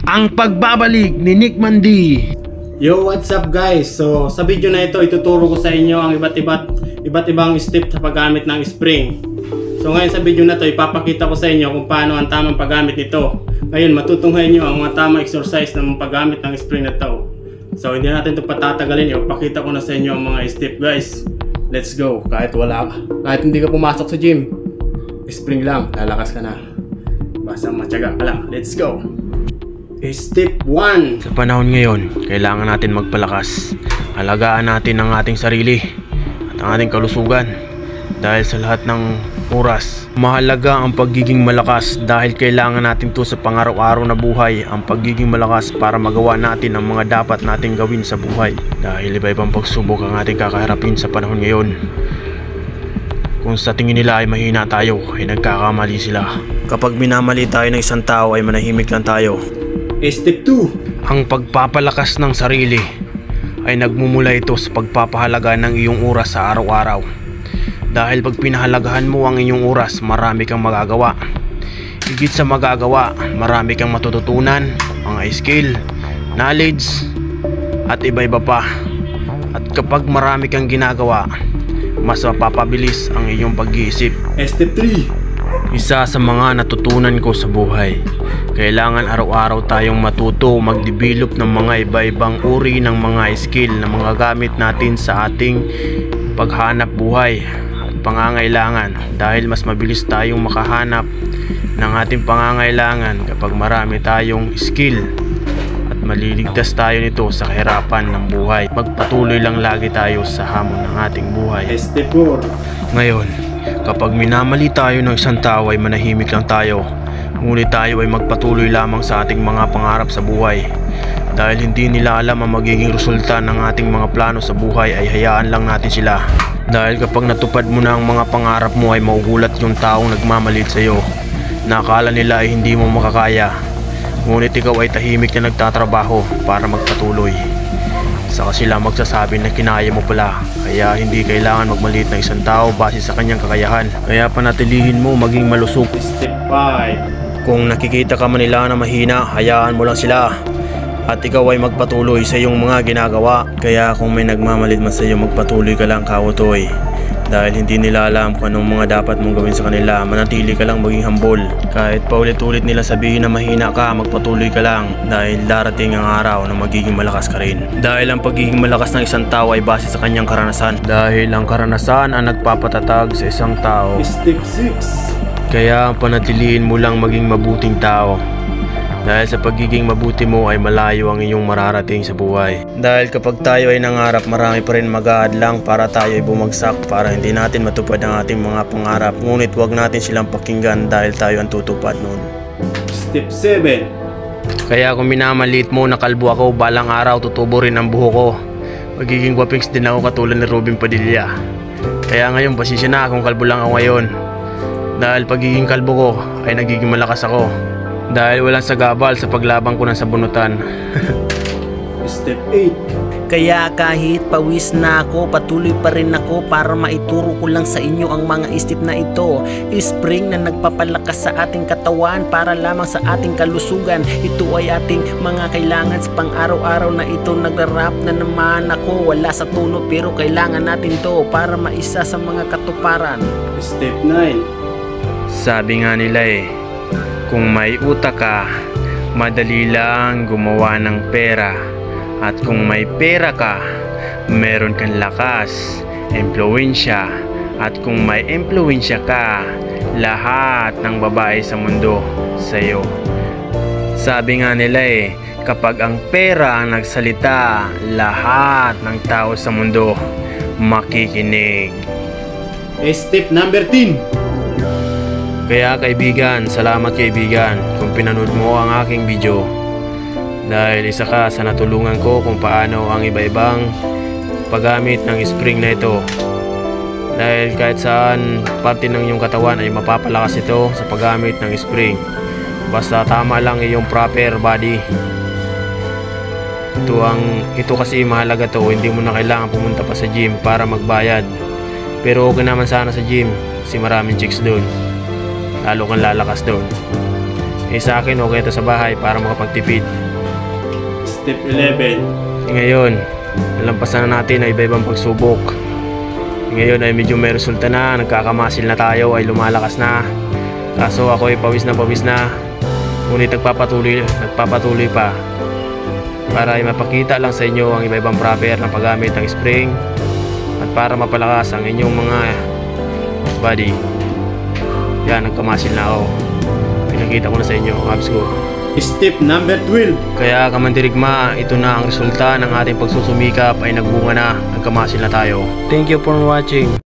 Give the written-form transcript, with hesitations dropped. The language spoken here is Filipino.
Ang pagbabalik ni Nick Mandi. Yo, what's up guys? So sa video na ito, ituturo ko sa inyo ang iba't ibang step sa paggamit ng spring. So ngayon sa video na to, ipapakita ko sa inyo kung paano ang tamang paggamit nito. Ngayon matutunghayan nyo ang mga tamang exercise ng paggamit ng spring na to. So hindi natin ito patatagalin, ipapakita ko na sa inyo ang mga step guys. Let's go. Kahit hindi ka pumasok sa gym, spring lang, lalakas ka na. Basta matyaga ka lang. Let's go. Step 1. Sa panahon ngayon, kailangan natin magpalakas. Alagaan natin ang ating sarili at ang ating kalusugan. Dahil sa lahat ng oras, mahalaga ang pagiging malakas dahil kailangan natin to sa pang-araw-araw na buhay. Ang pagiging malakas para magawa natin ang mga dapat nating gawin sa buhay. Dahil iba-ibang pagsubok ang ating kakaharapin sa panahon ngayon. Kung sa tingin nila ay mahina tayo, ay nagkakamali sila. Kapag minamali tayo ng isang tao ay manahimik lang tayo. Step 2. Ang pagpapalakas ng sarili ay nagmumula ito sa pagpapahalaga ng iyong oras sa araw-araw. Dahil pag pinahalagahan mo ang iyong oras, marami kang magagawa. Higit sa magagawa, marami kang matututunan, mga skill, knowledge, at iba-iba pa. At kapag marami kang ginagawa, mas mapapabilis ang iyong pag-iisip. Step 3. Isa sa mga natutunan ko sa buhay, kailangan araw-araw tayong matuto mag-develop ng mga iba-ibang uri ng mga skill na mga gamit natin sa ating paghanap buhay at pangangailangan. Dahil mas mabilis tayong makahanap ng ating pangangailangan kapag marami tayong skill at maliligtas tayo nito sa kahirapan ng buhay. Magpatuloy lang lagi tayo sa hamon ng ating buhay. Step 4. Ngayon, kapag minamali tayo ng isang tao ay manahimik lang tayo. Ngunit tayo ay magpatuloy lamang sa ating mga pangarap sa buhay. Dahil hindi nila alam ang magiging resulta ng ating mga plano sa buhay, ay hayaan lang natin sila. Dahil kapag natupad mo na ang mga pangarap mo ay maugulat yung taong nagmamalit sa iyo. Nakala nila ay hindi mo makakaya. Ngunit ikaw ay tahimik na nagtatrabaho para magpatuloy. Saka sila magsasabi na kinaya mo pala. Kaya hindi kailangan magmaliit ng isang tao base sa kanyang kakayahan. Kaya panatilihin mo maging malusog. Step 5. Kung nakikita ka man nila na mahina, hayaan mo lang sila. At ikaw ay magpatuloy sa iyong mga ginagawa. Kaya kung may nagmamalit man sa iyo, magpatuloy ka lang kautoy. Dahil hindi nila alam kung anong mga dapat mong gawin sa kanila. Manatili ka lang maging humble. Kahit paulit-ulit nila sabihin na mahina ka, magpatuloy ka lang. Dahil darating ang araw na magiging malakas ka rin. Dahil ang pagiging malakas ng isang tao ay base sa kanyang karanasan. Dahil ang karanasan ang nagpapatatag sa isang tao. Step 6. Kaya panatilihin mo lang maging mabuting tao. Dahil sa pagiging mabuti mo ay malayo ang iyong mararating sa buhay. Dahil kapag tayo ay nangarap, marami pa rin mag-aadlang para tayo ay bumagsak, para hindi natin matupad ang ating mga pangarap. Ngunit huwag natin silang pakinggan dahil tayo ang tutupad nun. Step 7. Kaya kung minamaliit mo na kalbo ako, balang araw tutubo rin ang buho ko. Magiging guwapings din ako katulad ni Robin Padilla. Kaya ngayon pasisya na kung kalbo lang ako ngayon. Dahil pagiging kalbo ko ay nagiging malakas ako. Dahil walang sagabal sa paglabang ko ng sabunutan. Step 8. Kaya kahit pawis na ako, patuloy pa rin ako para maituro ko lang sa inyo ang mga step na ito. Spring na nagpapalakas sa ating katawan para lamang sa ating kalusugan. Ito ay ating mga kailangan sa pang-araw-araw na ito. Nagrarap na naman ako, wala sa tono pero kailangan natin to para maisa sa mga katuparan. Step 9. Sabi nga nila kung may utak ka, madali lang gumawa ng pera. At kung may pera ka, meron kang lakas, impluwensya. At kung may impluwensya ka, lahat ng babae sa mundo sa'yo. Sabi nga nila kapag ang pera ang nagsalita, lahat ng tao sa mundo makikinig. Step number 10. Kaya kaibigan, salamat kaibigan kung pinanood mo ang aking video. Dahil isa ka sa natulungan ko kung paano ang iba-ibang paggamit ng spring na ito. Dahil kahit saan parte ng iyong katawan ay mapapalakas ito sa paggamit ng spring. Basta tama lang iyong proper body. Ito kasi mahalaga to. Hindi mo na kailangan pumunta pa sa gym para magbayad. Pero okay naman sana sa gym kasi maraming chicks doon. Lalo kang lalakas doon. Sa akin okay ito sa bahay para makapagtipid. Step 11. Ngayon, nalampasan na natin ang iba-ibang pagsubok. Ngayon ay medyo may resulta na, nagkakamasil na tayo, ay lumalakas na. Kaso ako ay pawis na. Ngunit nagpapatuloy pa. Para ay mapakita lang sa inyo ang iba-ibang proper ng paggamit ng spring. At para mapalakas ang inyong mga body. Yan, nagkamasil na ako. Pinakita ko na sa inyo ang abs ko. Step number 12. Kaya kamandirigma, ito na ang resulta ng ating pagsusumikap ay nagbunga na, nagkamasil na tayo. Thank you for watching.